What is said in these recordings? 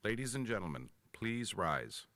Ladies and gentlemen, please rise.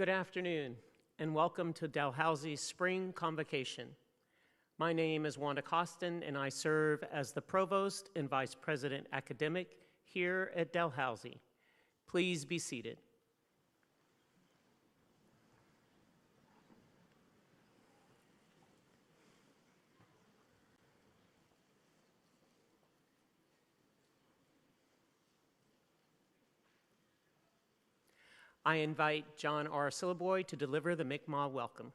Good afternoon, and welcome to Dalhousie's Spring Convocation. My name is Wanda Costin, and I serve as the Provost and Vice President Academic here at Dalhousie. Please be seated. I invite John R. Syllaboy to deliver the Mi'kmaq welcome.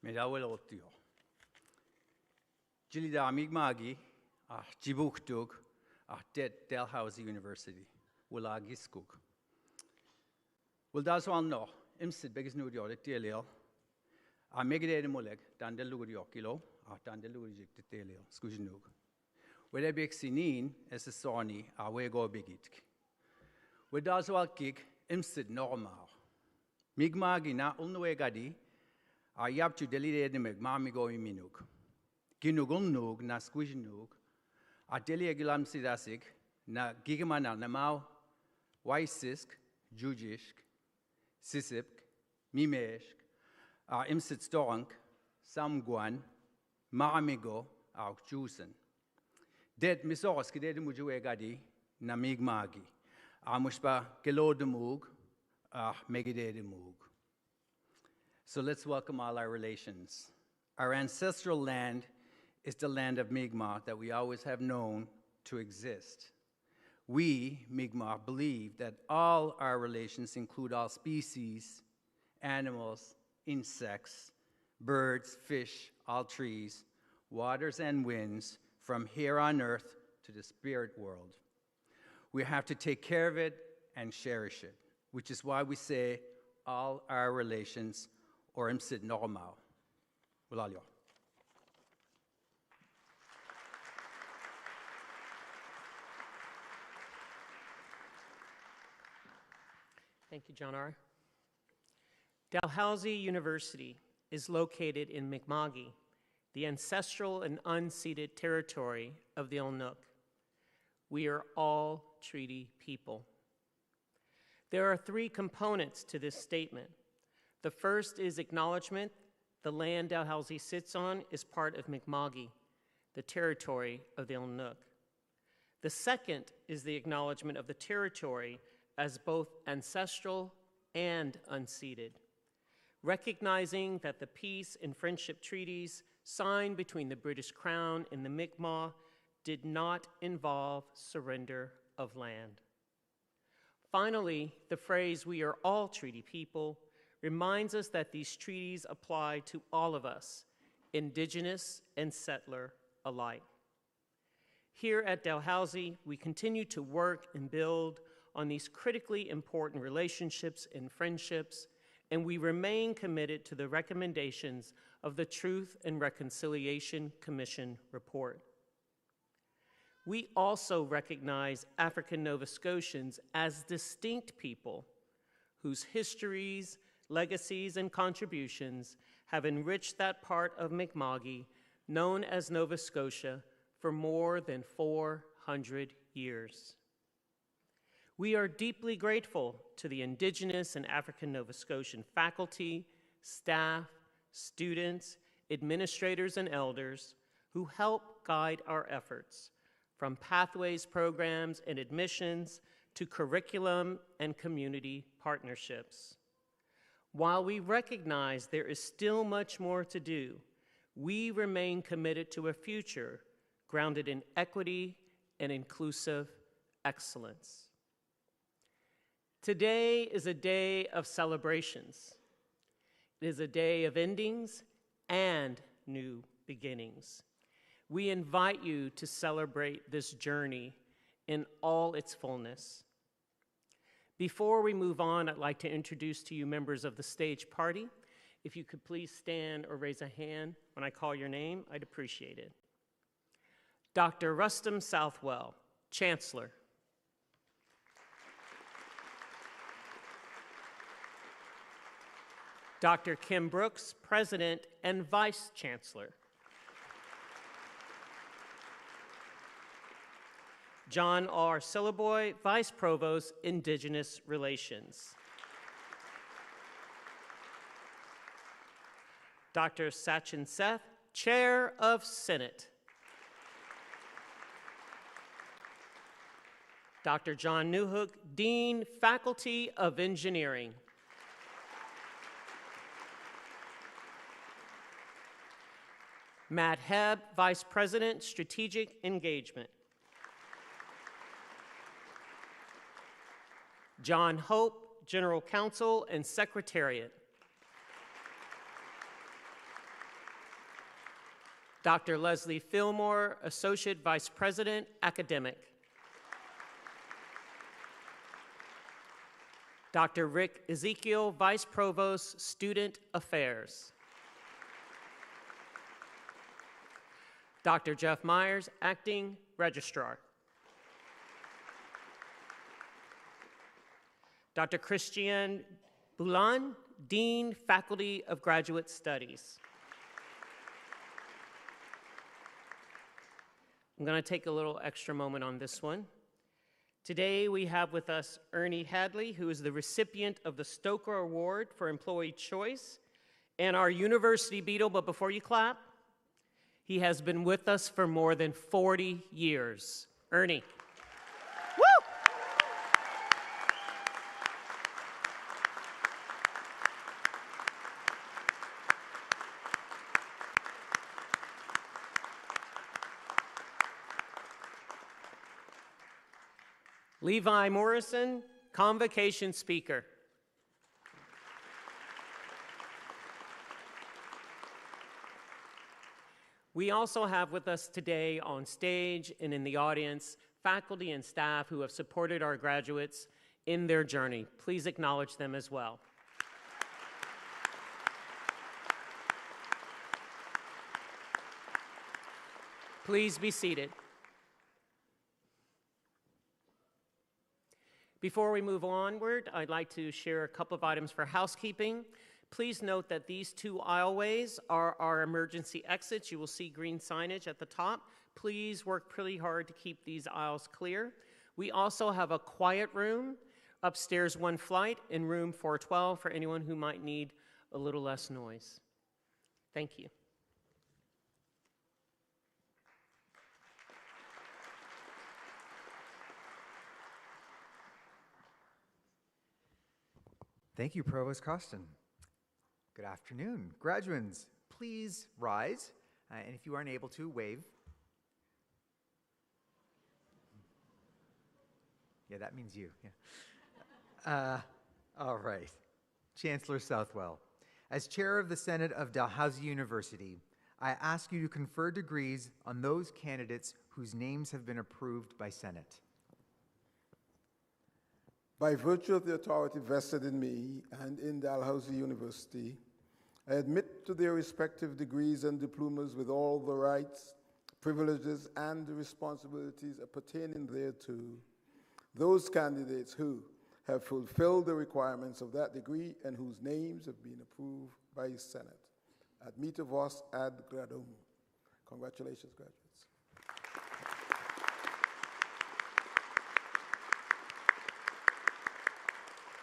Medawelotio. Jilida Mi'kmaqi, Jibuktug, Det Dalhousie University, Willagiskuk. Well, that's all no. Imsid begs no diot delil. I make it a muleg, Dandeluriokilo, Dandeluric delil, Skujnug. Where be exinin as a sony, we go bigit. With that's all kick, Imsid normal. Mi'kmaqi na unwegadi. Ayab to delete the Megmamigo Minuk. Ginugun nug, na squish nug. A delegilam sidasik, na gigamana namau, Waisisk, Jujisk, Sisip, Mimeshk, Imsit Storank, Samguan, Maramigo, Auk Jusen. Det Misoros Kided Mujuegadi, na Mi'kmaqi. Mushba Gelodemug, Megidedemug. So let's welcome all our relations. Our ancestral land is the land of Mi'kmaq that we always have known to exist. We, Mi'kmaq, believe that all our relations include all species, animals, insects, birds, fish, all trees, waters and winds, from here on earth to the spirit world. We have to take care of it and cherish it, which is why we say all our relations or imsid normal. Wilalio. Thank you, John R. Dalhousie University is located in Mi'kmaqi, the ancestral and unceded territory of the Ilnuk. We are all treaty people. There are three components to this statement. The first is acknowledgement the land Dalhousie sits on is part of Mi'kmaqi, the territory of the Ilnuk. The second is the acknowledgement of the territory as both ancestral and unceded, recognizing that the peace and friendship treaties signed between the British Crown and the Mi'kmaq did not involve surrender of land. Finally, the phrase, "we are all treaty people," reminds us that these treaties apply to all of us, indigenous and settler alike. Here at Dalhousie, we continue to work and build on these critically important relationships and friendships, and we remain committed to the recommendations of the Truth and Reconciliation Commission report. We also recognize African Nova Scotians as distinct people whose histories, legacies, and contributions have enriched that part of Mi'kmaqi known as Nova Scotia for more than 400 years. We are deeply grateful to the Indigenous and African Nova Scotian faculty, staff, students, administrators, and elders who help guide our efforts, from pathways programs and admissions to curriculum and community partnerships. While we recognize there is still much more to do, we remain committed to a future grounded in equity and inclusive excellence. Today is a day of celebrations. It is a day of endings and new beginnings. We invite you to celebrate this journey in all its fullness. Before we move on, I'd like to introduce to you members of the stage party. If you could please stand or raise a hand when I call your name, I'd appreciate it. Dr. Rustam Southwell, Chancellor. Dr. Kim Brooks, President and Vice Chancellor. John R. Sillaboy, Vice Provost, Indigenous Relations. Dr. Sachin Seth, Chair of Senate. Dr. John Newhook, Dean, Faculty of Engineering. Matt Hebb, Vice President, Strategic Engagement. John Hope, General Counsel and Secretariat. Dr. Leslie Fillmore, Associate Vice President, Academic. Dr. Rick Ezekiel, Vice Provost, Student Affairs. Dr. Jeff Myers, Acting Registrar. Dr. Christiane Boulan, Dean, Faculty of Graduate Studies. I'm going to take a little extra moment on this one. Today we have with us Ernie Hadley, who is the recipient of the Stoker Award for Employee Choice and our University Beetle, but before you clap, he has been with us for more than 40 years. Ernie. Woo! Levi Morrison, Convocation Speaker. We also have with us today on stage and in the audience faculty and staff who have supported our graduates in their journey. Please acknowledge them as well. Please be seated. Before we move onward, I'd like to share a couple of items for housekeeping. Please note that these two aisleways are our emergency exits. You will see green signage at the top. Please work pretty hard to keep these aisles clear. We also have a quiet room upstairs one flight in room 412 for anyone who might need a little less noise. Thank you. Thank you, Provost Costin. Good afternoon. Graduands, please rise, and if you aren't able to, wave. Yeah, that means you. Yeah. All right. Chancellor Southwell, as chair of the Senate of Dalhousie University, I ask you to confer degrees on those candidates whose names have been approved by Senate. By virtue of the authority vested in me and in Dalhousie University, I admit to their respective degrees and diplomas with all the rights, privileges, and responsibilities pertaining thereto, those candidates who have fulfilled the requirements of that degree and whose names have been approved by the Senate. Admito vos ad gradum. Congratulations, graduates.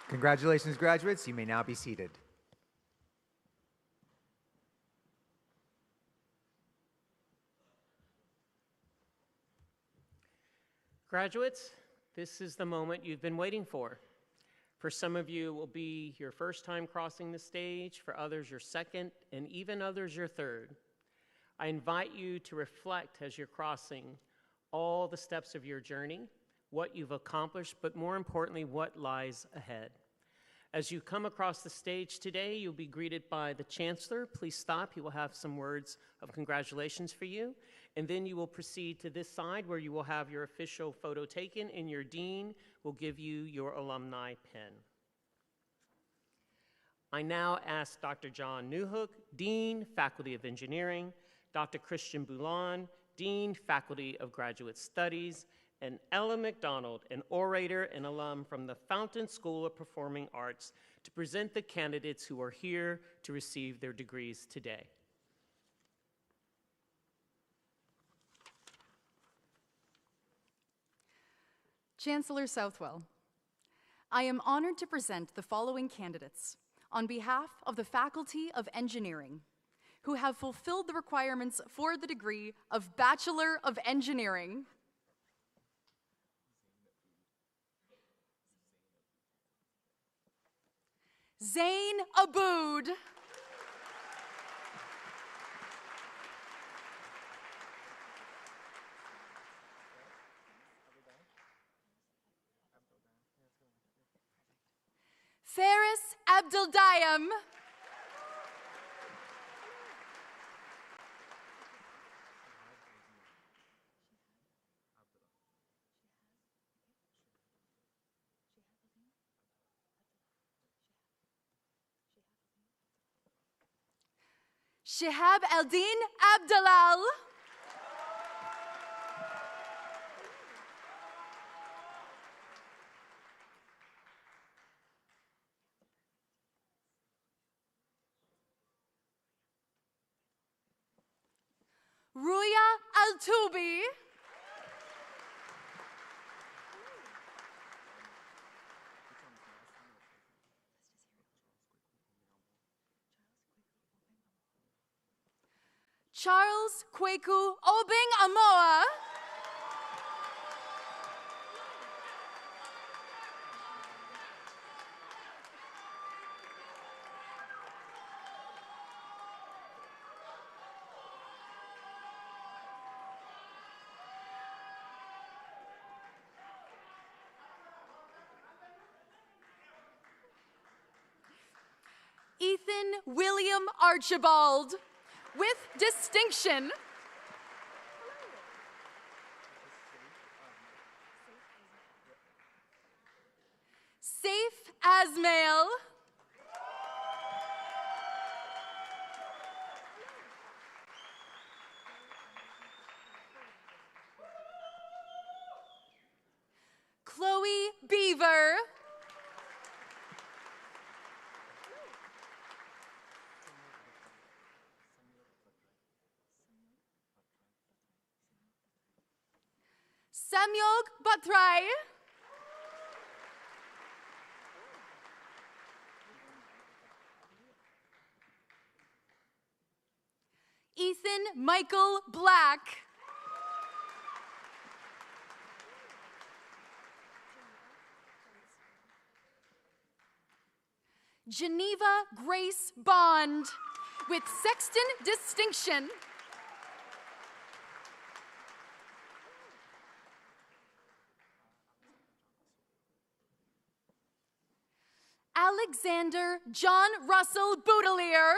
Congratulations, graduates. You may now be seated. Graduates, this is the moment you've been waiting for. For some of you, it will be your first time crossing the stage. For others, your second, and even others, your third. I invite you to reflect as you're crossing all the steps of your journey, what you've accomplished, but more importantly, what lies ahead. As you come across the stage today, you'll be greeted by the Chancellor. Please stop. He will have some words of congratulations for you. And then you will proceed to this side where you will have your official photo taken, and your dean will give you your alumni pin. I now ask Dr. John Newhook, Dean, Faculty of Engineering, Dr. Christiane Boulan, Dean, Faculty of Graduate Studies, and Ella McDonald, an orator and alum from the Fountain School of Performing Arts, to present the candidates who are here to receive their degrees today. Chancellor Southwell, I am honored to present the following candidates on behalf of the Faculty of Engineering who have fulfilled the requirements for the degree of Bachelor of Engineering. Zain Abood. Faris Abdeldayem. Shihab Eldin Abdalal. Ruya Al-Tubi. Charles Kweku Obeng Amoa. Ethan William Archibald, with distinction. Saif Asmail. Chloe Beaver. Samyog Batrai. Ethan Michael Black. Geneva Grace Bond, with sexton distinction. Alexander John Russell Boudelier.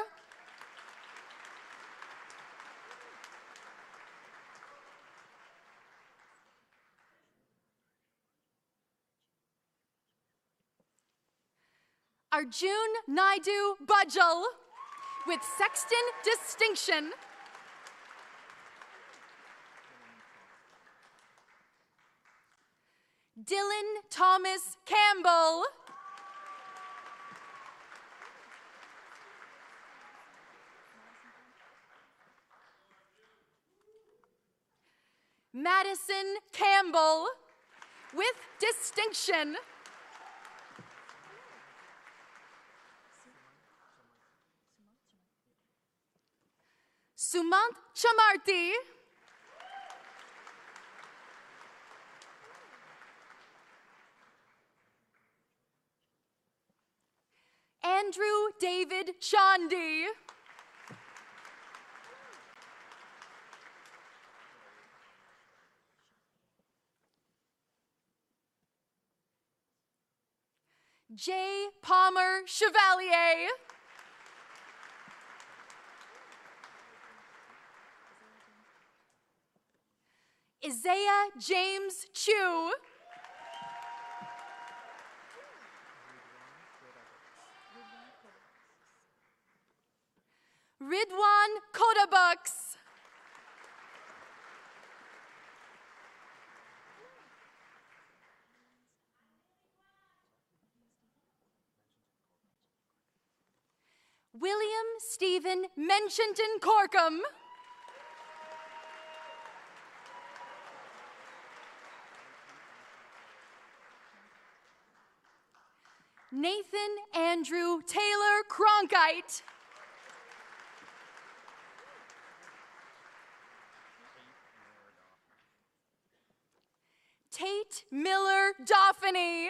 Arjun Naidu Bajal, with sexton distinction. Dylan Thomas Campbell. Madison Campbell, with distinction. Sumant Chamarti. Andrew David Chandy. J. Palmer Chevalier. Isaiah James Chu. Ridwan Kodabux. William Stephen Mentionton Corkum. Nathan Andrew Taylor Cronkite. Tate Miller Dauphiny.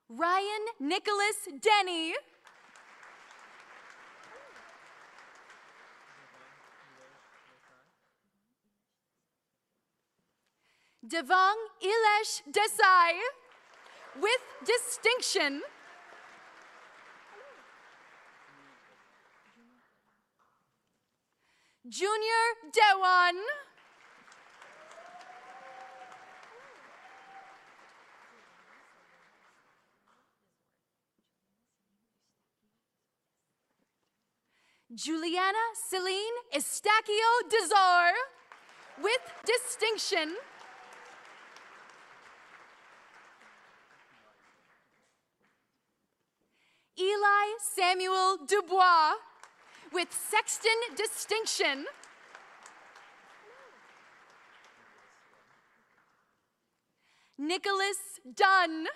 Ryan Nicholas Denny. Devang Ilesh Desai, with distinction. Junior Dewan. Juliana Celine Estaquio Dezor, with distinction. Eli Samuel Dubois, with sexton distinction. Nicholas Dunn.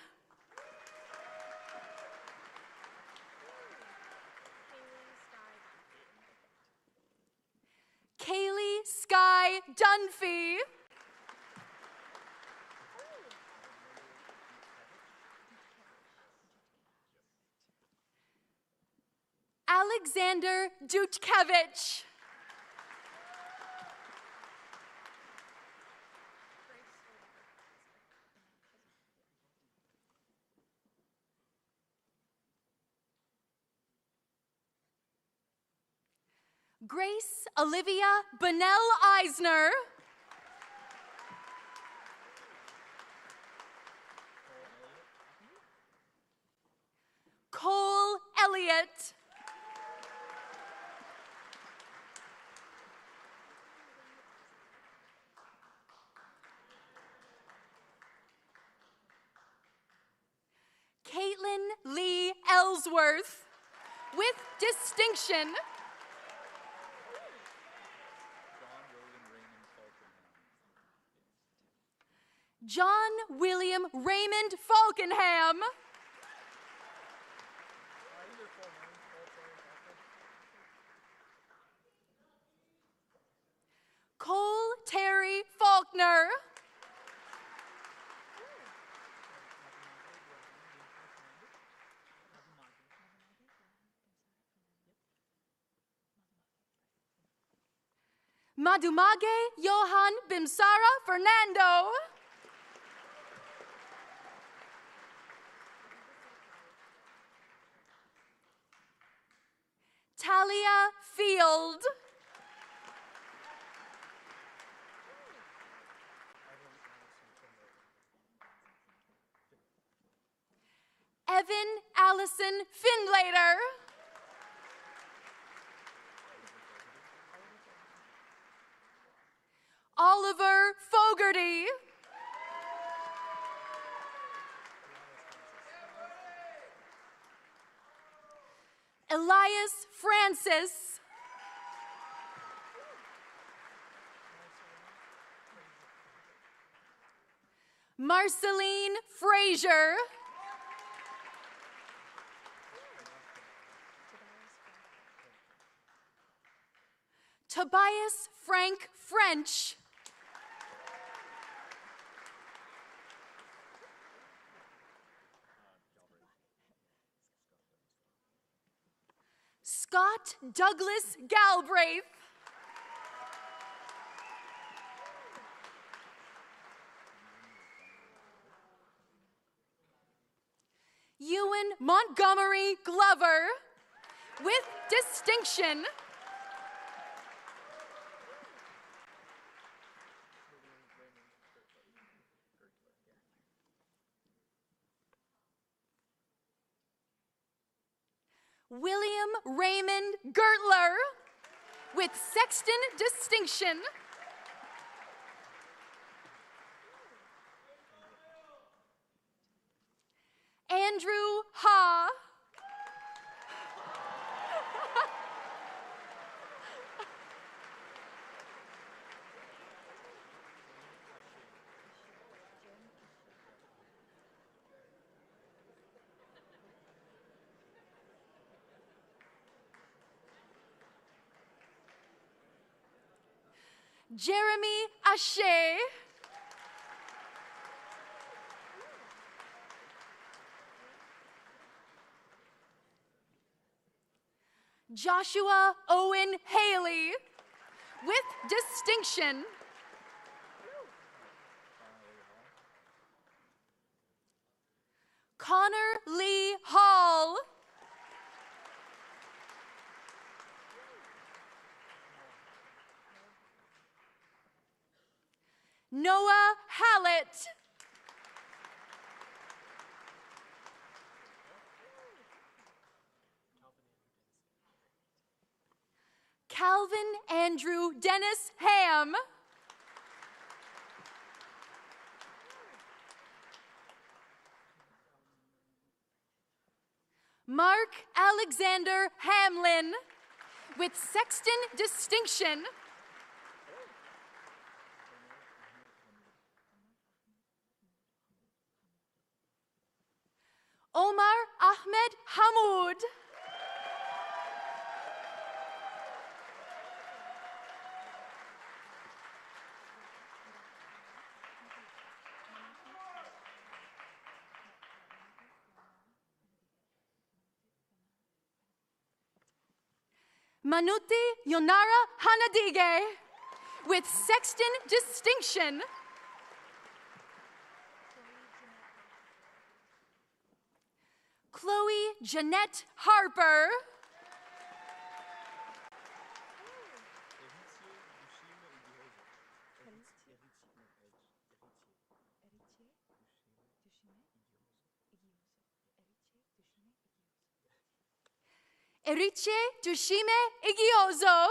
Kaylee Sky Dunphy. Alexander Dutkiewicz. Grace Olivia Bonnell Eisner. Cole Elliott. Caitlin Lee Ellsworth, with distinction. John William Raymond Falkenham. Cole Terry Faulkner. Madumage Johan Bimsara Fernando. Talia Field. Evan Allison Findlater. Oliver Fogarty. Elias Francis. Marceline Frazier. Tobias Frank French. Scott Douglas Galbraith. Ewan Montgomery Glover, with distinction. William Raymond Gertler, with sexton distinction. Andrew Ha. Jeremy Ashe. Joshua Owen Haley, with distinction. Connor Lee Hall. Noah Hallett. Calvin Andrew Dennis Ham. Mark Alexander Hamlin, with sexton distinction. Omar Ahmed Hamoud. Manuti Yonara Hanadige, with sexton distinction. Chloe Jeanette Harper. Eriche Dushime Igiozo.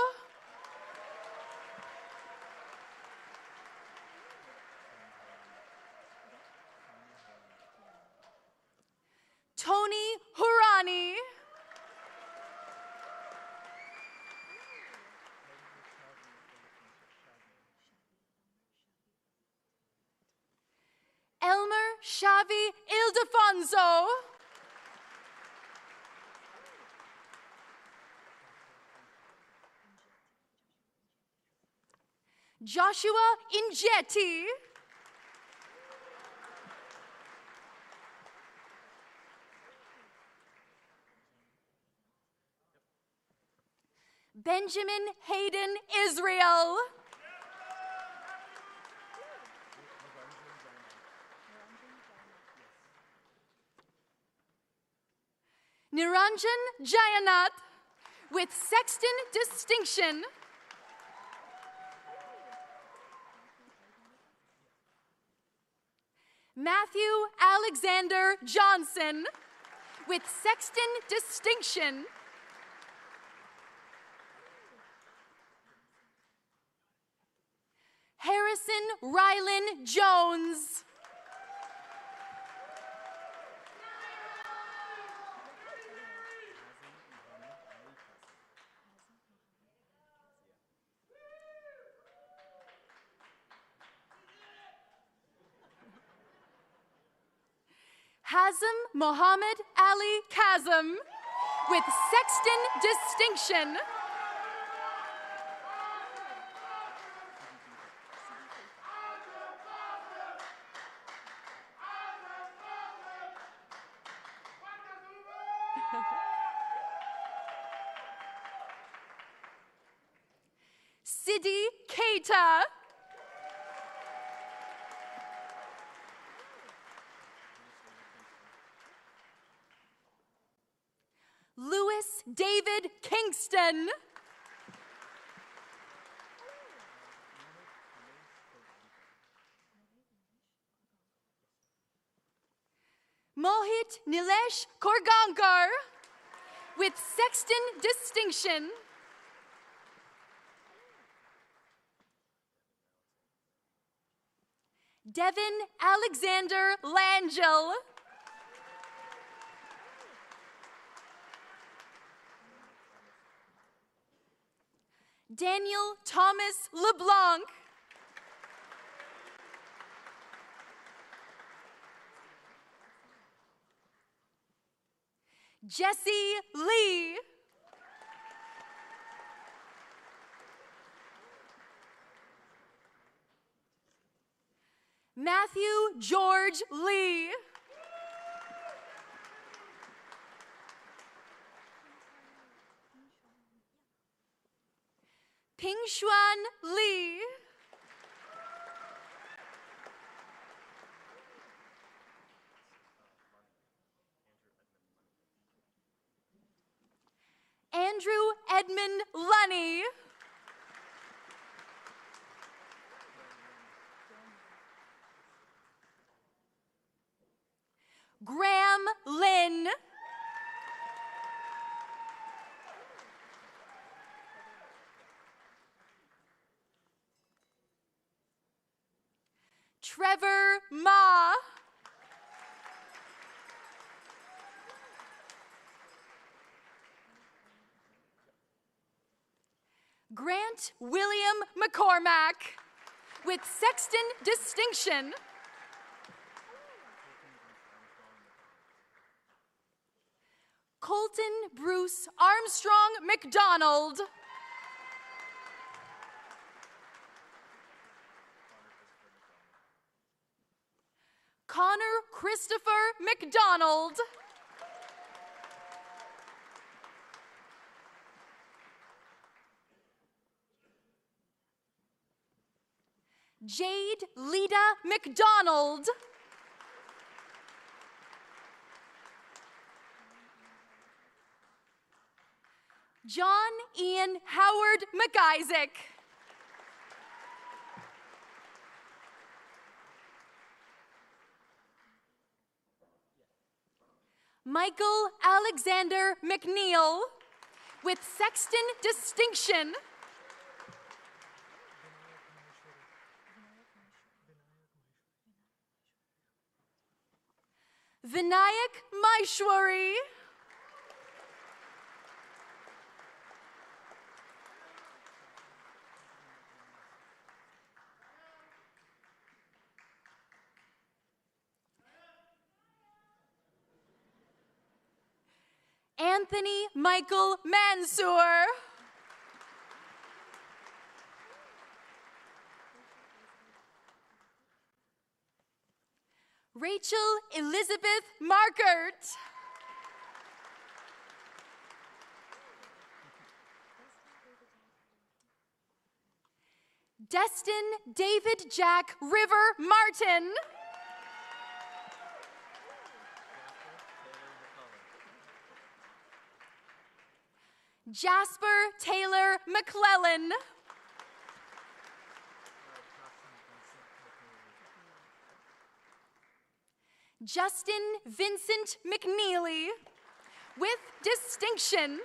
Tony Hurani. Elmer Shavi Ildefonso. Joshua Injeti. Benjamin Hayden Israel. Niranjan Jayanath, with sexton distinction. Matthew Alexander Johnson, with sexton distinction. Harrison Rylan Jones. Hazem Mohammed Ali Kazem, with sexton distinction. Sidi Keita. Lewis David Kingston. Mohit Nilesh Korgankar, with sexton distinction. Devin Alexander Langell. Daniel Thomas LeBlanc. Jesse Lee. Matthew George Lee. Pingshuan Lee. Andrew Edmund Lunny. Graham Lynn. Trevor Ma. Grant William McCormack with Sexton Distinction. Colton Bruce Armstrong McDonald. Connor Christopher McDonald. Jade Lita McDonald. John Ian Howard McIsaac. Michael Alexander McNeil with Sexton Distinction. Vinayak Maishwari. Anthony Michael Mansour. Rachel Elizabeth Markert. Destin David Jack River Martin. Jasper Taylor McClellan. Justin Vincent McNeely with distinction.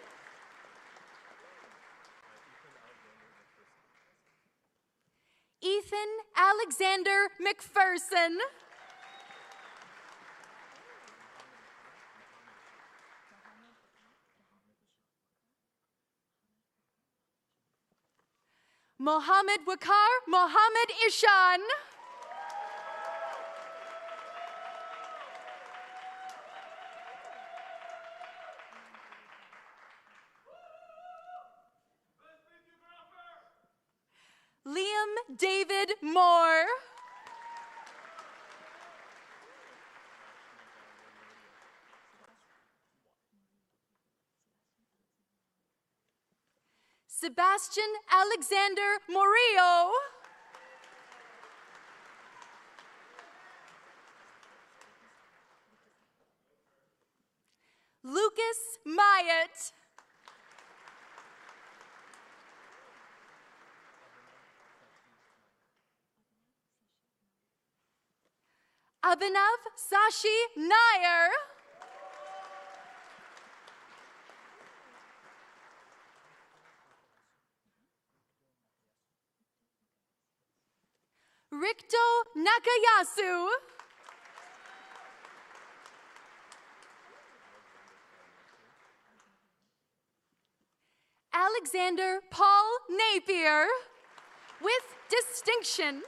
Ethan Alexander McPherson. Mohammed Wakar Mohammed Ishan. Liam David Moore. Sebastian Alexander Murillo. Lucas Myatt. Abhinav Sashi Nair. Rikto Nakayasu. Alexander Paul Napier with distinction.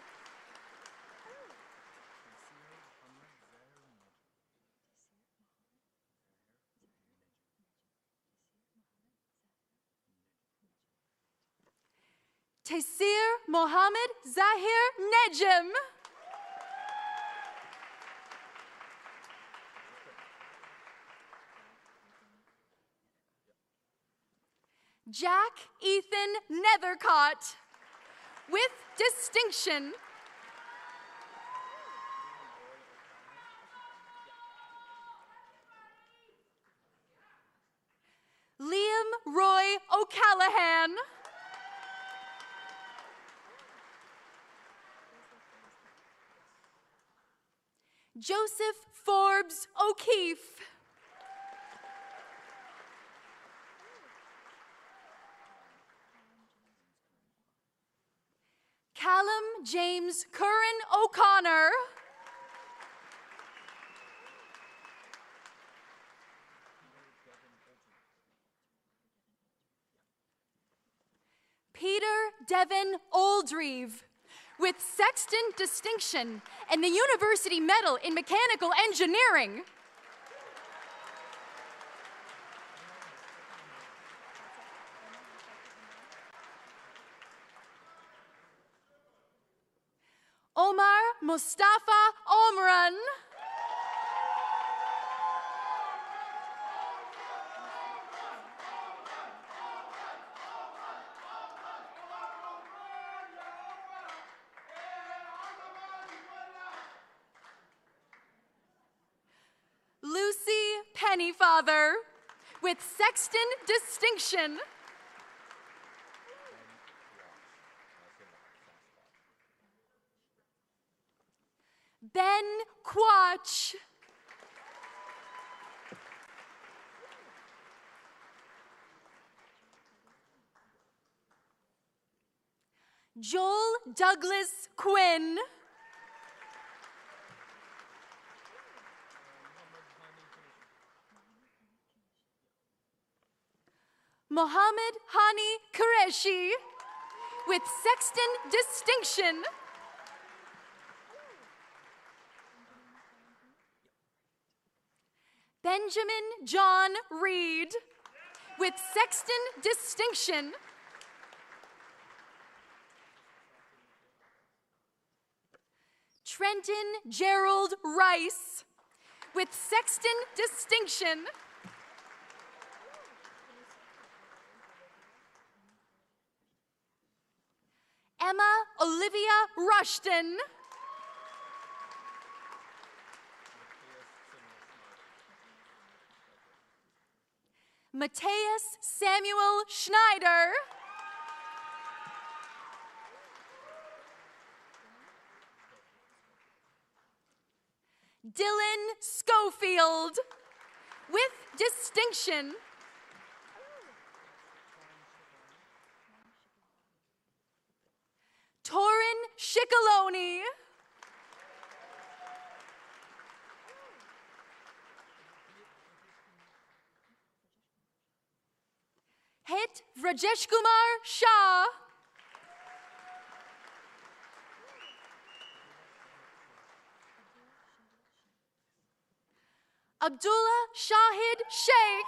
Taysir Mohammed Zahir Nejim. Jack Ethan Nethercott, with distinction. Liam Roy O'Callahan. Joseph Forbes O'Keefe. Callum James Curran O'Connor. Peter Devon Oldreeve, with Sexton Distinction and the University Medal in Mechanical Engineering. Omar Mustafa Omran. Lucy Pennyfather, with Sexton Distinction. Ben Quach. Joel Douglas Quinn. Mohammed Hani Qureshi, with Sexton Distinction. Benjamin John Reed, with Sexton Distinction. Trenton Gerald Rice, with Sexton Distinction. Emma Olivia Rushton. Mateus Samuel Schneider. Dylan Schofield, with distinction. Torin Shickaloni. Hit Vrajesh Kumar Shah. Abdullah Shahid Sheikh.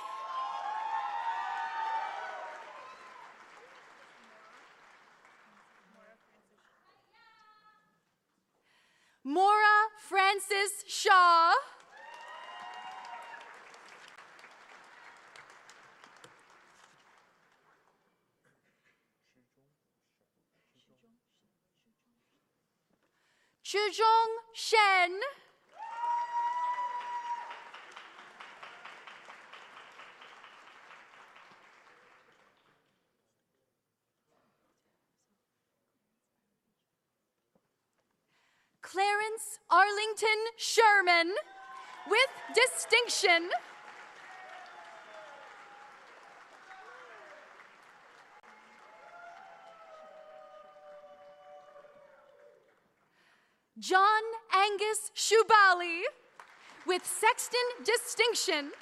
Maura Francis Shaw. Chuzhong Shen. Clarence Arlington Sherman, with distinction. John Angus Shubali, with Sexton Distinction.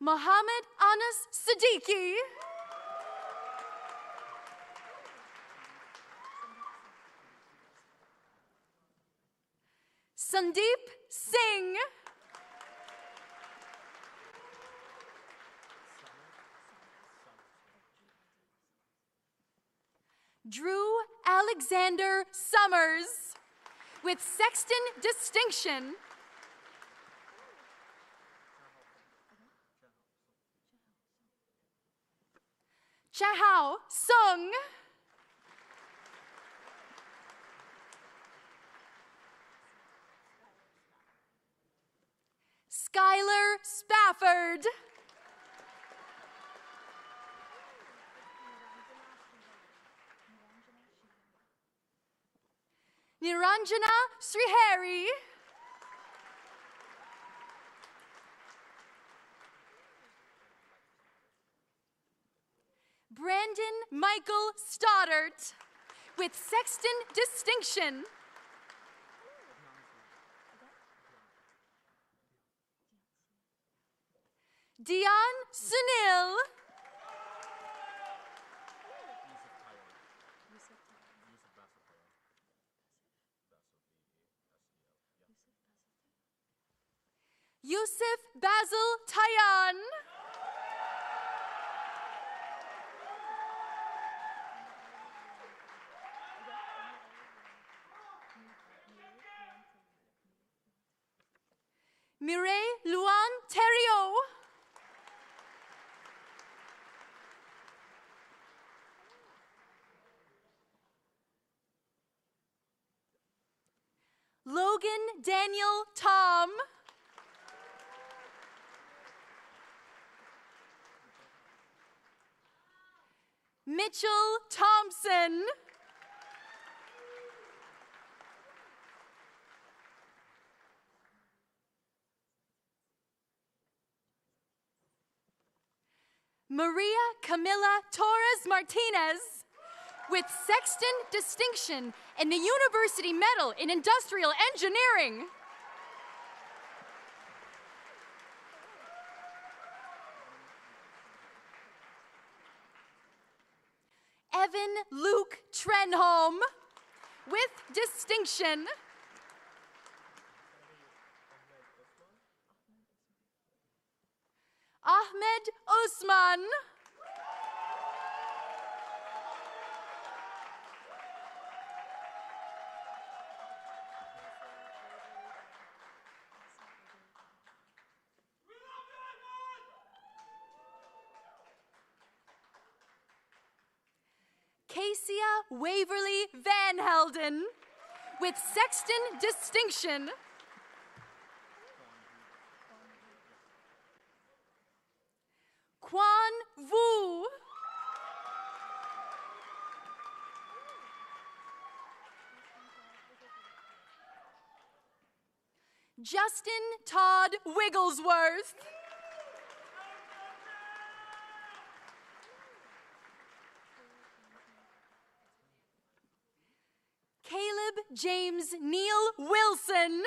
Mohammed Anas Siddiqui. Sandeep Singh. Drew Alexander Summers, with Sexton Distinction. Chahao Sung, Skylar Spafford, Niranjana Srihari, Brandon Michael Stoddart with Sexton Distinction. Dion Sunil. Yusuf Basil Tayan. Mireille Luan Theriot. Logan Daniel Tom. Mitchell Thompson. Maria Camila Torres Martinez with Sexton Distinction and the University Medal in Industrial Engineering. Evan Luke Trenholm with distinction. Ahmed Osman. Cassia Waverly Van Helden with Sexton Distinction. Quan Vu. Justin Todd Wigglesworth. Caleb James Neal Wilson.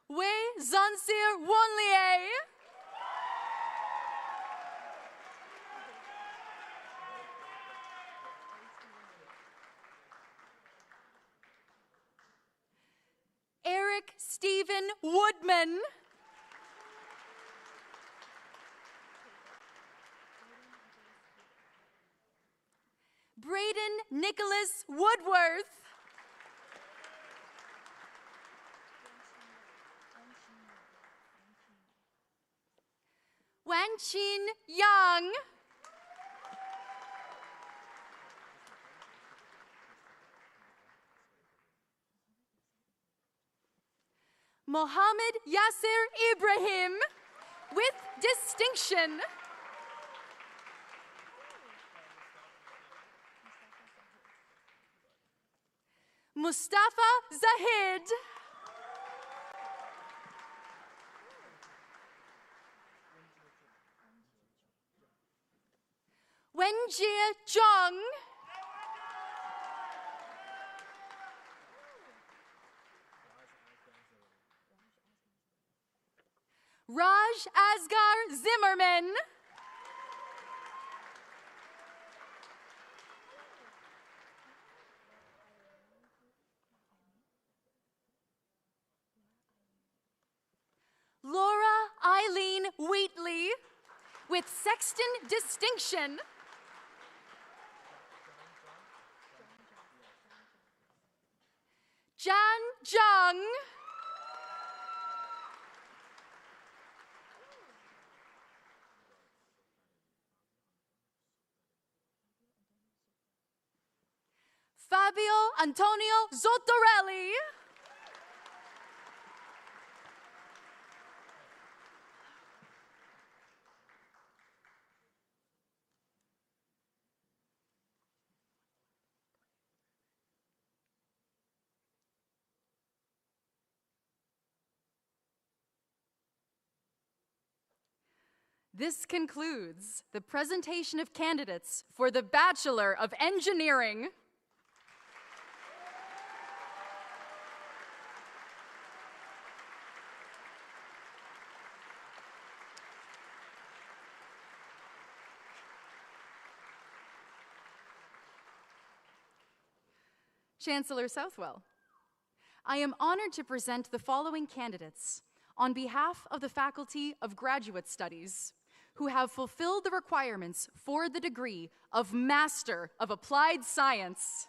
Wei Zansir Wanlier. Eric Stephen Woodman. Braden Nicholas Woodworth. Wanchin Yang. Mohammed Yasser Ibrahim with distinction. Mustafa Zahid. Wenjie Zhang. Raj Asghar Zimmerman. Laura Eileen Wheatley. with sexton distinction, Jan Jung. Fabio Antonio Zottorelli. This concludes the presentation of candidates for the Bachelor of Engineering. Chancellor Southwell, I am honored to present the following candidates on behalf of the Faculty of Graduate Studies who have fulfilled the requirements for the degree of Master of Applied Science.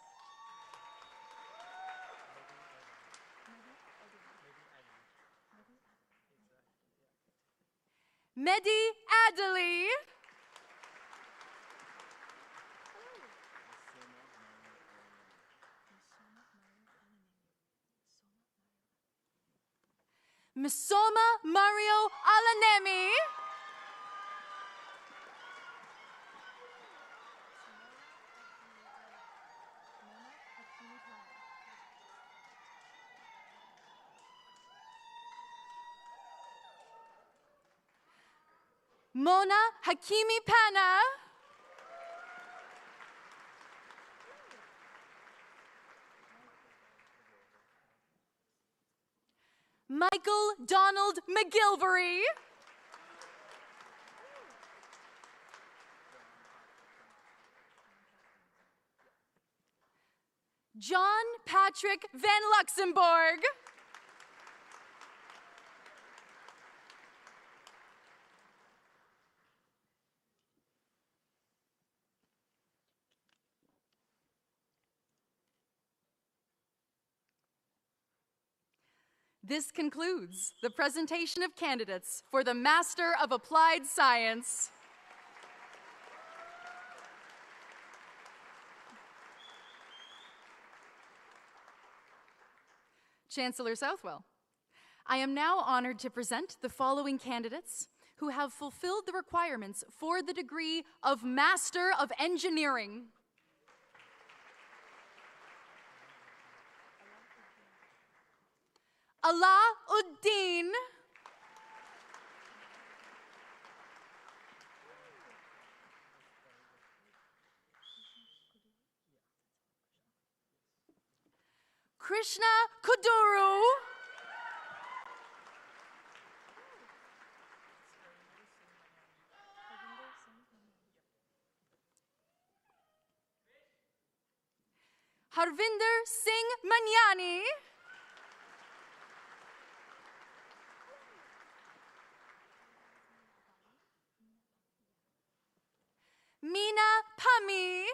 Mehdi Adeli. Misoma Mario Alanemi. Mona Hakimi Pana. Michael Donald McGilvery. John Patrick Van Luxembourg. This concludes the presentation of candidates for the Master of Applied Science. Chancellor Southwell, I am now honored to present the following candidates who have fulfilled the requirements for the degree of Master of Engineering. Alauddin. Krishna Kuduru. Harvinder Singh Manyani. Meena Pami.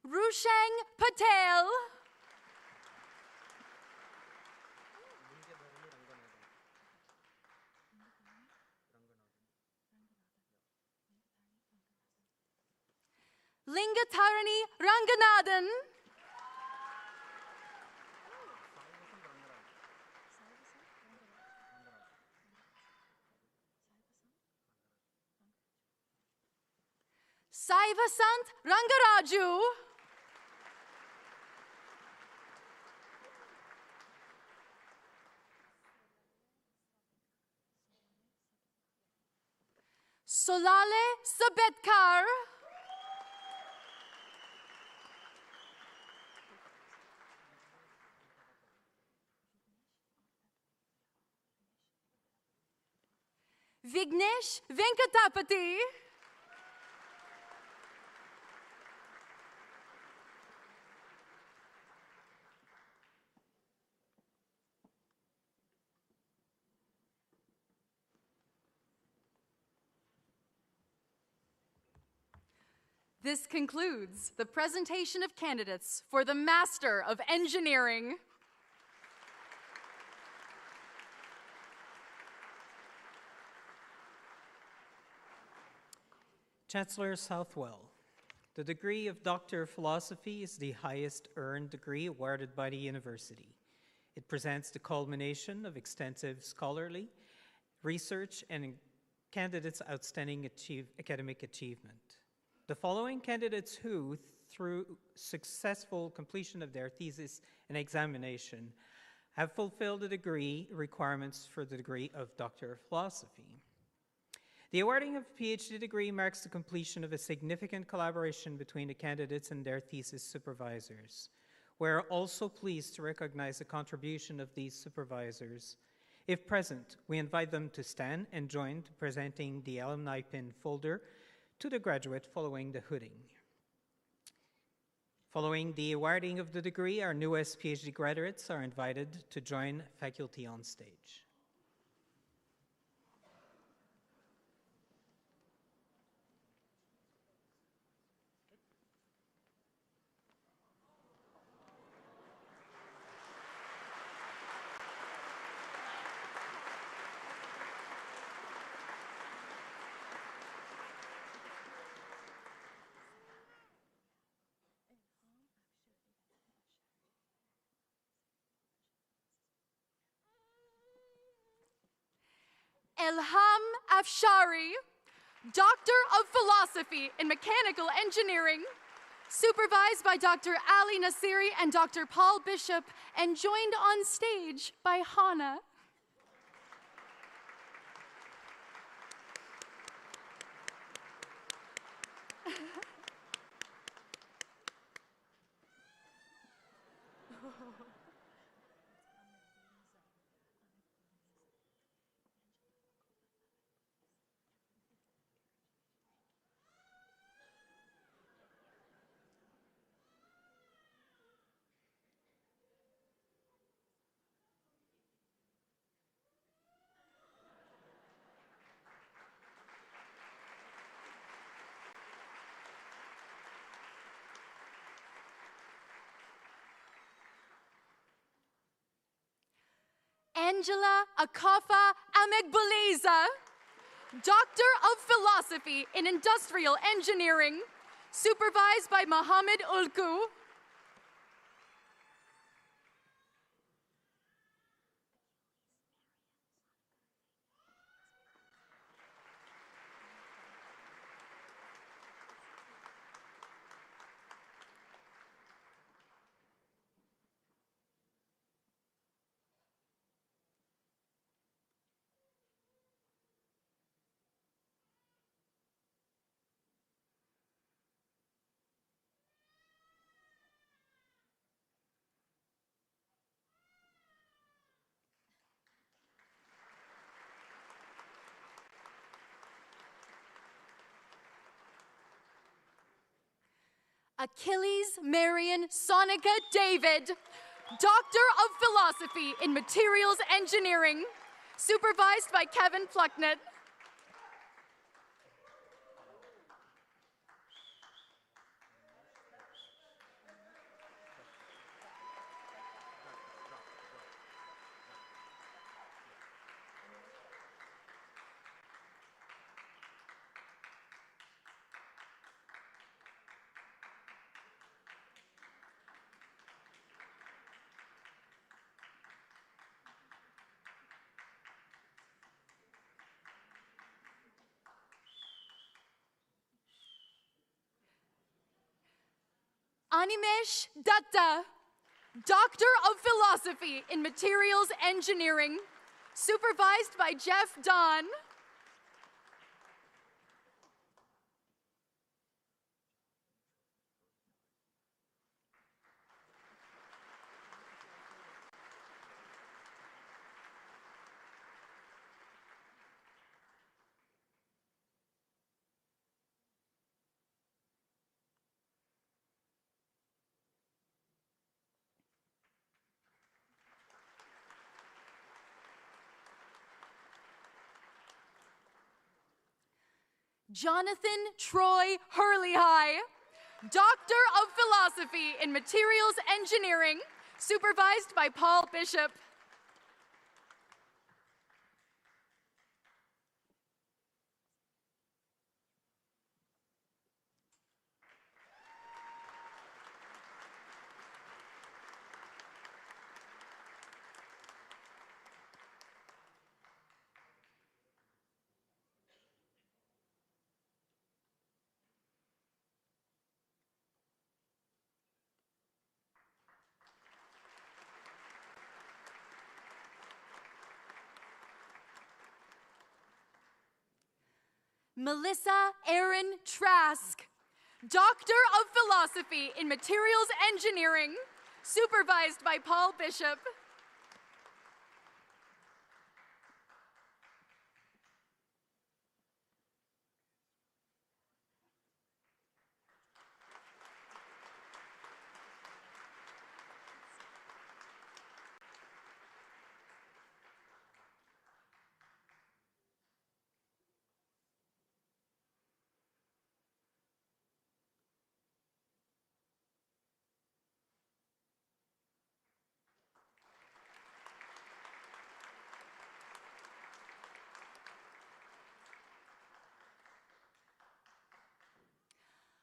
Rushang Patel. Lingatharani Ranganathan. Saivasant Rangaraju. Solale Sabetkar. Vignesh Venkatapati. This concludes the presentation of candidates for the Master of Engineering. Chancellor Southwell, the degree of Doctor of Philosophy is the highest earned degree awarded by the university. It presents the culmination of extensive scholarly research and candidates' outstanding academic achievement. The following candidates who, through successful completion of their thesis and examination, have fulfilled the degree requirements for the degree of Doctor of Philosophy. The awarding of a PhD degree marks the completion of a significant collaboration between the candidates and their thesis supervisors. We are also pleased to recognize the contribution of these supervisors. If present, we invite them to stand and join to presenting the alumni pin folder to the graduate following the hooding. Following the awarding of the degree, our newest PhD graduates are invited to join faculty on stage. Elham Afshari, Doctor of Philosophy in Mechanical Engineering, supervised by Dr. Ali Nasiri and Dr. Paul Bishop, and joined on stage by Hannah. Angela Akafa Amegbuliza, Doctor of Philosophy in Industrial Engineering, supervised by Mohammed Ulku. Achilles Marion Sonica David, Doctor of Philosophy in Materials Engineering, supervised by Kevin Plucknett. Animesh Datta, Doctor of Philosophy in Materials Engineering, supervised by Jeff Don. Jonathan Troy Hurley-High, Doctor of Philosophy in Materials Engineering, supervised by Paul Bishop. Melissa Erin Trask, Doctor of Philosophy in Materials Engineering, supervised by Paul Bishop.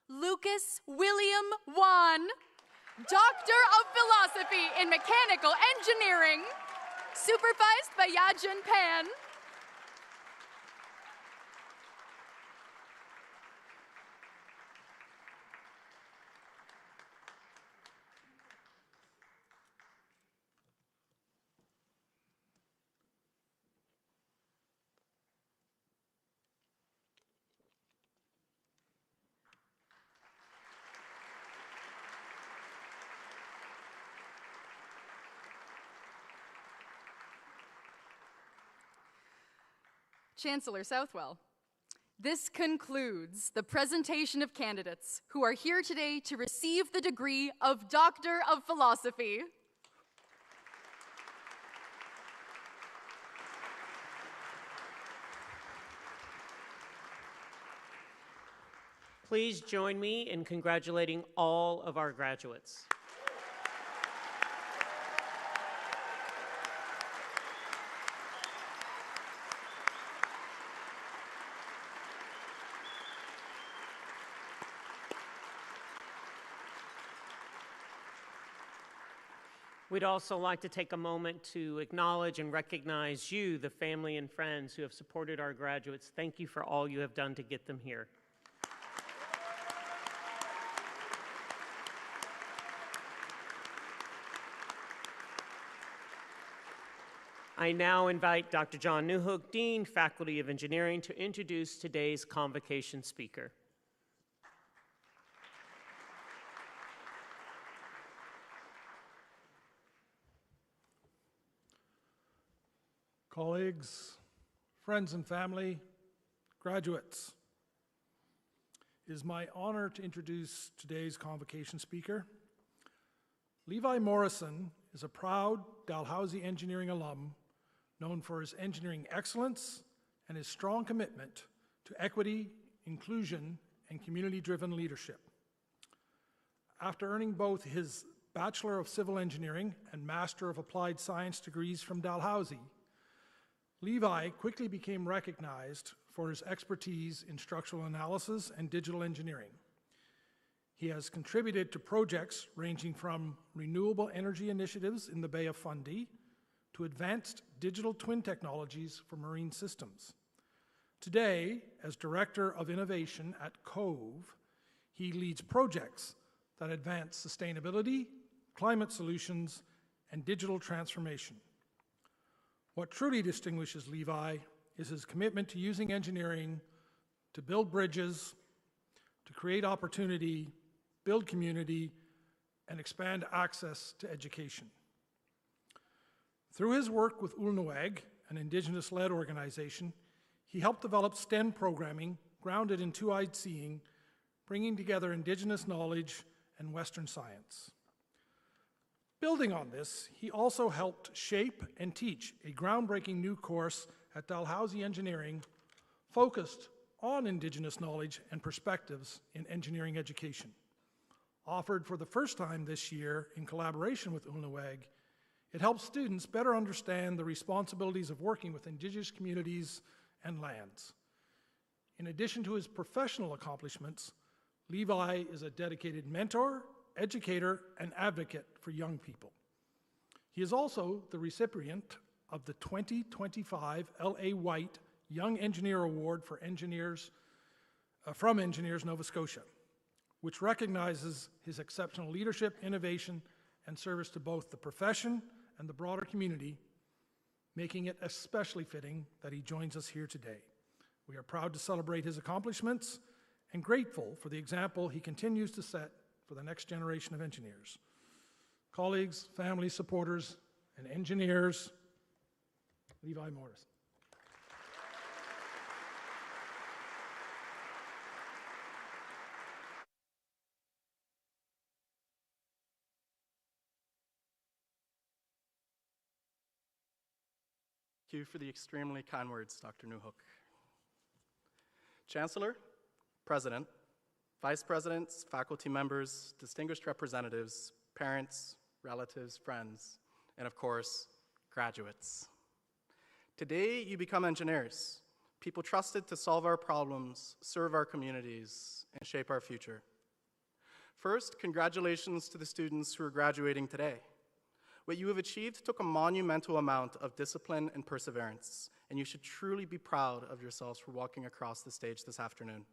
Lucas William Wan, Doctor of Philosophy in Mechanical Engineering, supervised by Yajin Pan. Chancellor Southwell. This concludes the presentation of candidates who are here today to receive the degree of Doctor of Philosophy. Please join me in congratulating all of our graduates. We'd also like to take a moment to acknowledge and recognize you, the family and friends who have supported our graduates. Thank you for all you have done to get them here. I now invite Dr. John Newhook, Dean, Faculty of Engineering, to introduce today's convocation speaker. Colleagues, friends and family, graduates, it is my honor to introduce today's convocation speaker. Levi Morrison is a proud Dalhousie engineering alum known for his engineering excellence and his strong commitment to equity, inclusion, and community-driven leadership. After earning both his Bachelor of Civil Engineering and Master of Applied Science degrees from Dalhousie, Levi quickly became recognized for his expertise in structural analysis and digital engineering. He has contributed to projects ranging from renewable energy initiatives in the Bay of Fundy to advanced digital twin technologies for marine systems. Today, as Director of Innovation at Cove, he leads projects that advance sustainability, climate solutions, and digital transformation. What truly distinguishes Levi is his commitment to using engineering to build bridges, to create opportunity, build community, and expand access to education. Through his work with Ulnuag, an Indigenous-led organization, he helped develop STEM programming grounded in two-eyed seeing, bringing together Indigenous knowledge and Western science. Building on this, he also helped shape and teach a groundbreaking new course at Dalhousie Engineering focused on Indigenous knowledge and perspectives in engineering education. offered for the first time this year in collaboration with UNLWEG, it helps students better understand the responsibilities of working with Indigenous communities and lands. In addition to his professional accomplishments, Levi is a dedicated mentor, educator, and advocate for young people. He is also the recipient of the 2025 L.A. White Young Engineer Award for Engineers from Engineers Nova Scotia, which recognizes his exceptional leadership, innovation, and service to both the profession and the broader community, making it especially fitting that he joins us here today. We are proud to celebrate his accomplishments and grateful for the example he continues to set for the next generation of engineers. Colleagues, family, supporters, and engineers, Levi Morrison. Thank you for the extremely kind words, Dr. Newhook. Chancellor, President, Vice Presidents, faculty members, distinguished representatives, parents, relatives, friends, and of course, graduates. Today, you become engineers, people trusted to solve our problems, serve our communities, and shape our future. First, congratulations to the students who are graduating today. What you have achieved took a monumental amount of discipline and perseverance, and you should truly be proud of yourselves for walking across the stage this afternoon.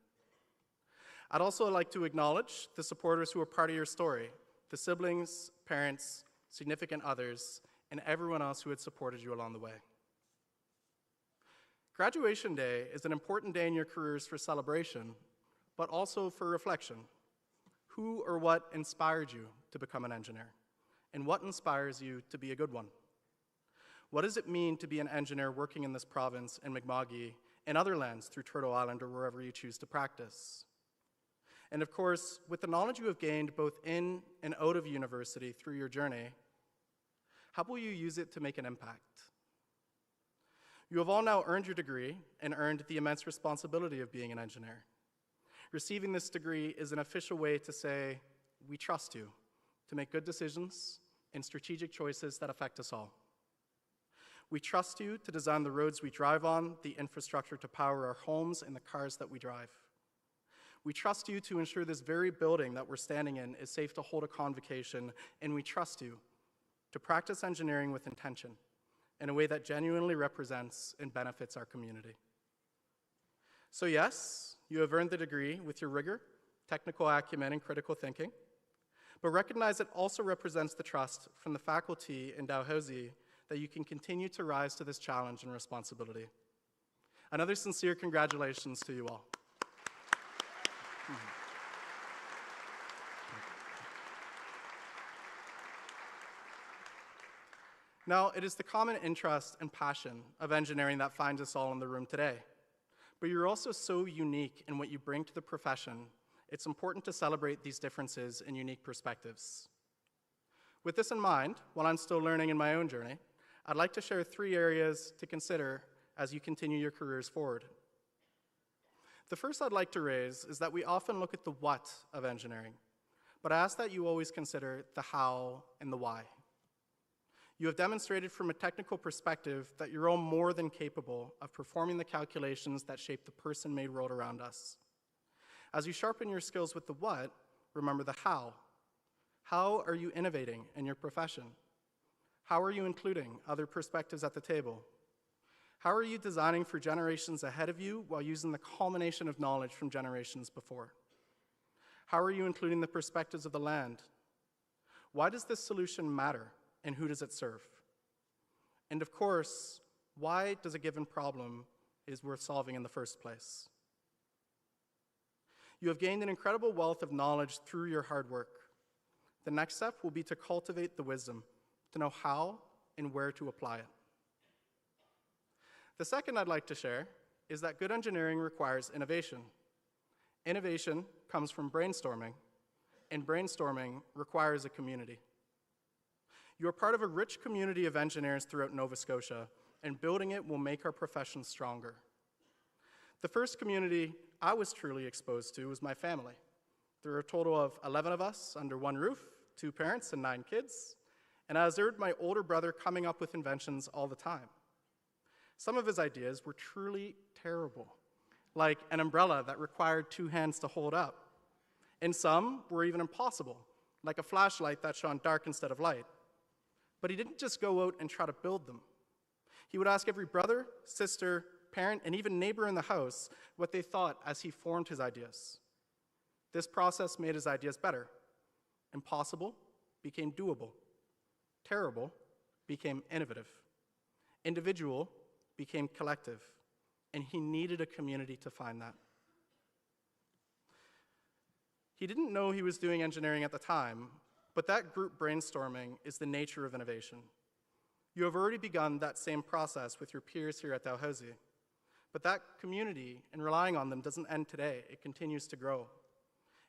I'd also like to acknowledge the supporters who are part of your story, the siblings, parents, significant others, and everyone else who had supported you along the way. Graduation Day is an important day in your careers for celebration, but also for reflection. Who or what inspired you to become an engineer? And what inspires you to be a good one? What does it mean to be an engineer working in this province, in Mi'kma'ki, and other lands through Turtle Island or wherever you choose to practice? And of course, with the knowledge you have gained both in and out of university through your journey, how will you use it to make an impact? You have all now earned your degree and earned the immense responsibility of being an engineer. Receiving this degree is an official way to say, we trust you to make good decisions and strategic choices that affect us all. We trust you to design the roads we drive on, the infrastructure to power our homes, and the cars that we drive. We trust you to ensure this very building that we're standing in is safe to hold a convocation, and we trust you to practice engineering with intention in a way that genuinely represents and benefits our community. So yes, you have earned the degree with your rigor, technical acumen, and critical thinking, but recognize it also represents the trust from the faculty in Dalhousie that you can continue to rise to this challenge and responsibility. Another sincere congratulations to you all. Now, it is the common interest and passion of engineering that finds us all in the room today. But you're also so unique in what you bring to the profession, it's important to celebrate these differences and unique perspectives. With this in mind, while I'm still learning in my own journey, I'd like to share 3 areas to consider as you continue your careers forward. The first I'd like to raise is that we often look at the what of engineering, but I ask that you always consider the how and the why. You have demonstrated from a technical perspective that you're all more than capable of performing the calculations that shape the person-made world around us. As you sharpen your skills with the what, remember the how. How are you innovating in your profession? How are you including other perspectives at the table? How are you designing for generations ahead of you while using the culmination of knowledge from generations before? How are you including the perspectives of the land? Why does this solution matter, and who does it serve? And of course, why does a given problem is worth solving in the first place? You have gained an incredible wealth of knowledge through your hard work. The next step will be to cultivate the wisdom, to know how and where to apply it. The second I'd like to share is that good engineering requires innovation. Innovation comes from brainstorming, and brainstorming requires a community. You are part of a rich community of engineers throughout Nova Scotia, and building it will make our profession stronger. The first community I was truly exposed to was my family. There are a total of 11 of us under one roof, 2 parents and 9 kids, and I observed my older brother coming up with inventions all the time. Some of his ideas were truly terrible, like an umbrella that required 2 hands to hold up. And some were even impossible, like a flashlight that shone dark instead of light. But he didn't just go out and try to build them. He would ask every brother, sister, parent, and even neighbor in the house what they thought as he formed his ideas. This process made his ideas better. Impossible became doable. Terrible became innovative. Individual became collective. And he needed a community to find that. He didn't know he was doing engineering at the time, but that group brainstorming is the nature of innovation. You have already begun that same process with your peers here at Dalhousie, but that community and relying on them doesn't end today. It continues to grow.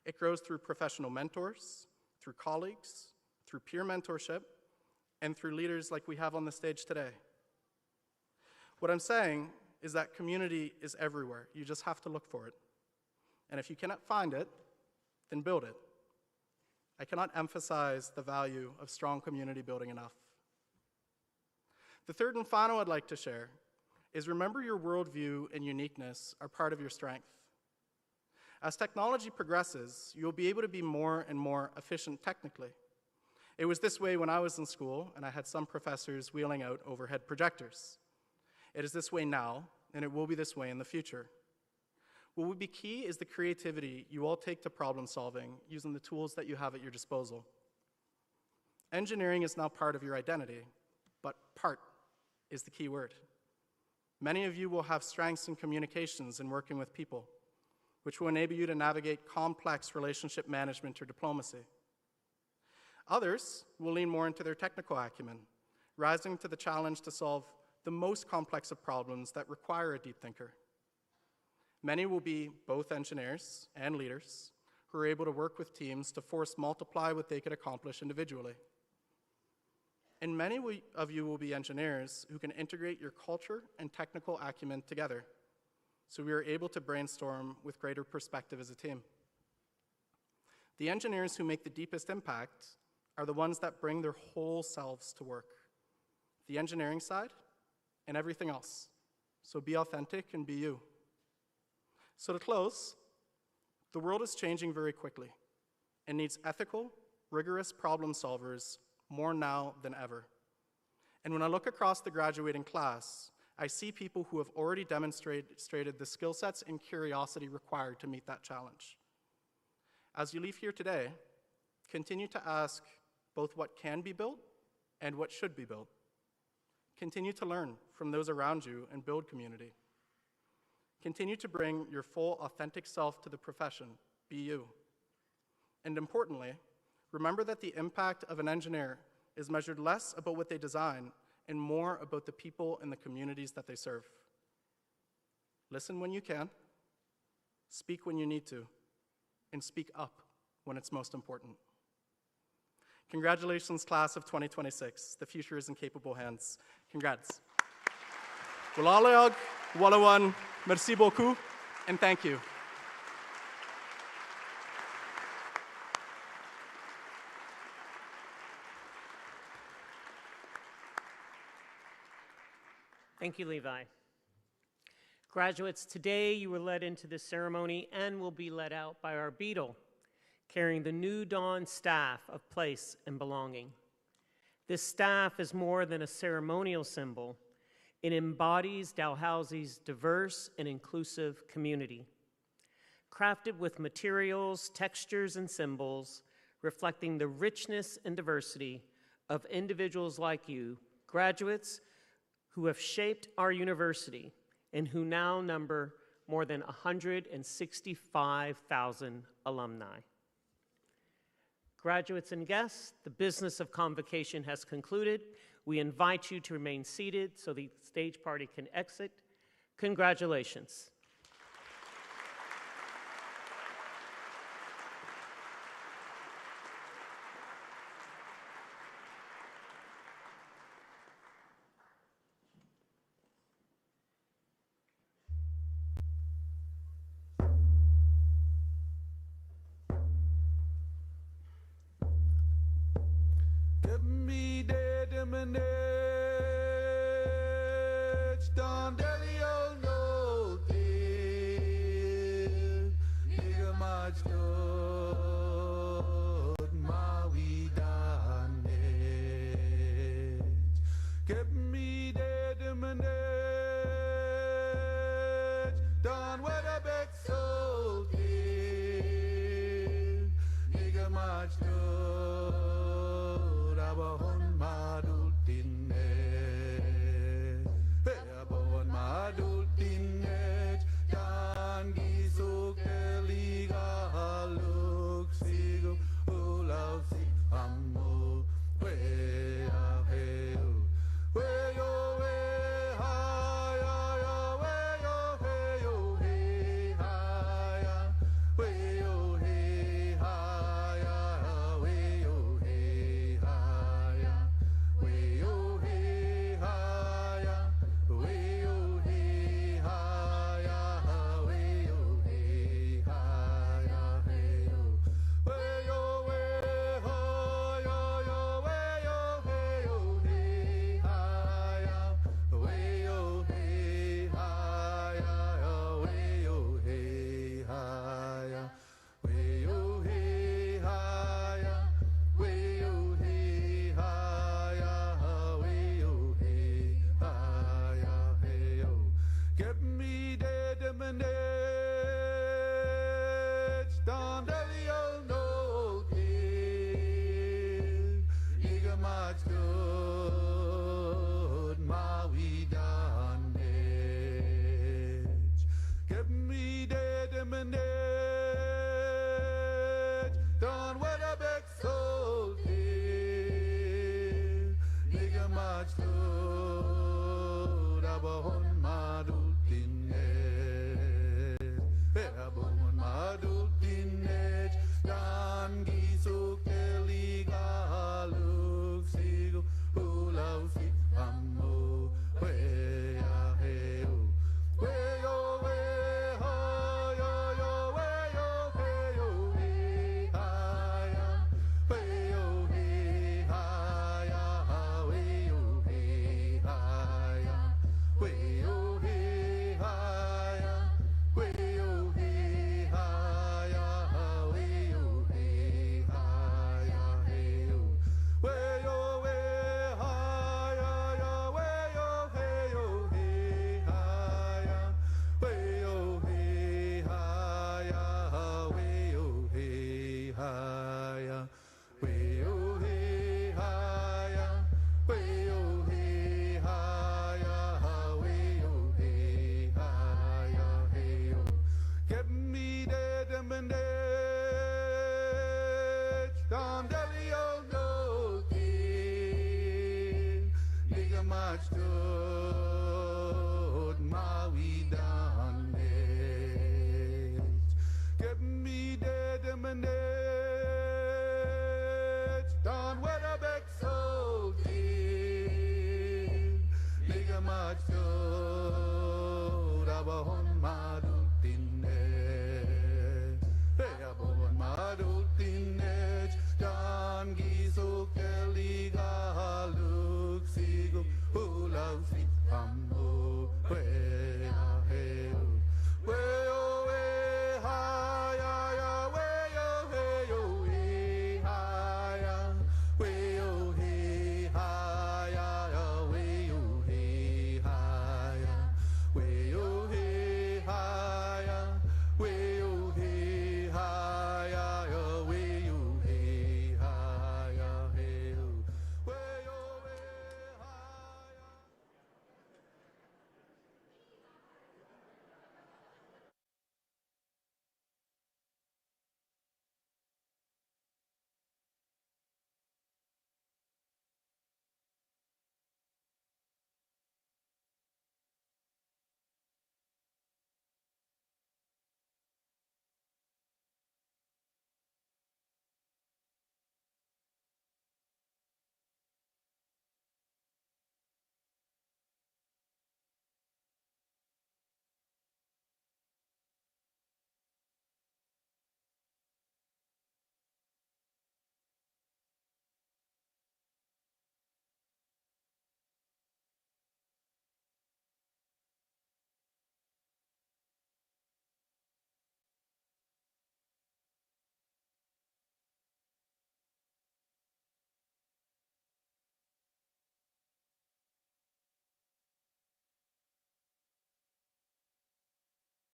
It grows through professional mentors, through colleagues, through peer mentorship, and through leaders like we have on the stage today. What I'm saying is that community is everywhere. You just have to look for it. And if you cannot find it, then build it. I cannot emphasize the value of strong community building enough. The third and final I'd like to share is remember your worldview and uniqueness are part of your strength. As technology progresses, you'll be able to be more and more efficient technically. It was this way when I was in school, and I had some professors wheeling out overhead projectors. It is this way now, and it will be this way in the future. What will be key is the creativity you all take to problem solving using the tools that you have at your disposal. Engineering is now part of your identity, but part is the key word. Many of you will have strengths in communications and working with people, which will enable you to navigate complex relationship management or diplomacy. Others will lean more into their technical acumen, rising to the challenge to solve the most complex of problems that require a deep thinker. Many will be both engineers and leaders who are able to work with teams to force multiply what they could accomplish individually. And many of you will be engineers who can integrate your culture and technical acumen together, so we are able to brainstorm with greater perspective as a team. The engineers who make the deepest impact are the ones that bring their whole selves to work, the engineering side and everything else. So be authentic and be you. So to close, the world is changing very quickly and needs ethical, rigorous problem solvers more now than ever. And when I look across the graduating class, I see people who have already demonstrated the skill sets and curiosity required to meet that challenge. As you leave here today, continue to ask both what can be built and what should be built. Continue to learn from those around you and build community. Continue to bring your full, authentic self to the profession. Be you. And importantly, remember that the impact of an engineer is measured less about what they design and more about the people and the communities that they serve. Listen when you can, speak when you need to, and speak up when it's most important. Congratulations, class of 2026. The future is in capable hands. Congrats. Walalayag, Walawan, merci beaucoup, and thank you. Thank you, Levi. Graduates, today you were led into this ceremony and will be led out by our beadle, carrying the New Dawn staff of place and belonging. This staff is more than a ceremonial symbol. It embodies Dalhousie's diverse and inclusive community. Crafted with materials, textures, and symbols, reflecting the richness and diversity of individuals like you, graduates who have shaped our university and who now number more than 165,000 alumni. Graduates and guests, the business of Convocation has concluded. We invite you to remain seated so the stage party can exit. Congratulations. Give me dead emanate, don't delio no dear, nigga much good, ma we done it. Give me dead emanate, don't what a big soul dear, nigga much good. Abahon madultinet, abahon madultinet, dan gisuk eliga haluk sigu ulau si amu we aheu we yo we ha ya ya we yo he yo he ha ya we yo he ha ya we yo he ha ya we yo he ha ya we yo he ha ya we yo he ha ya he yo we yo we ha ya ya we yo he yo he ha ya we yo he ha ya we yo he ha ya we yo he ha ya we yo he ha ya we yo he ha ya hey yo give me dead minutes down the no give nigga much good ma we done it give me dead minutes done what a big soul did nigga much good abahon madultinet abahon madultinet dan gisuk eliga haluk sigu ulau si amu we aheu we yo we ha yo yo we yo he yo he ha ya we yo he ha ya we yo he ha ya we yo he ha ya we yo he ha ya we yo he ha ya hey yo we yo we ha ya ya we yo he yo he ha ya we yo he ha ya we yo he ha ya we yo he ha ya we yo he ha ya we yo he ha ya hey yo give me dead minutes down delio no give nigga much good ma we done it give me dead minutes down what a big soul did nigga much good abahon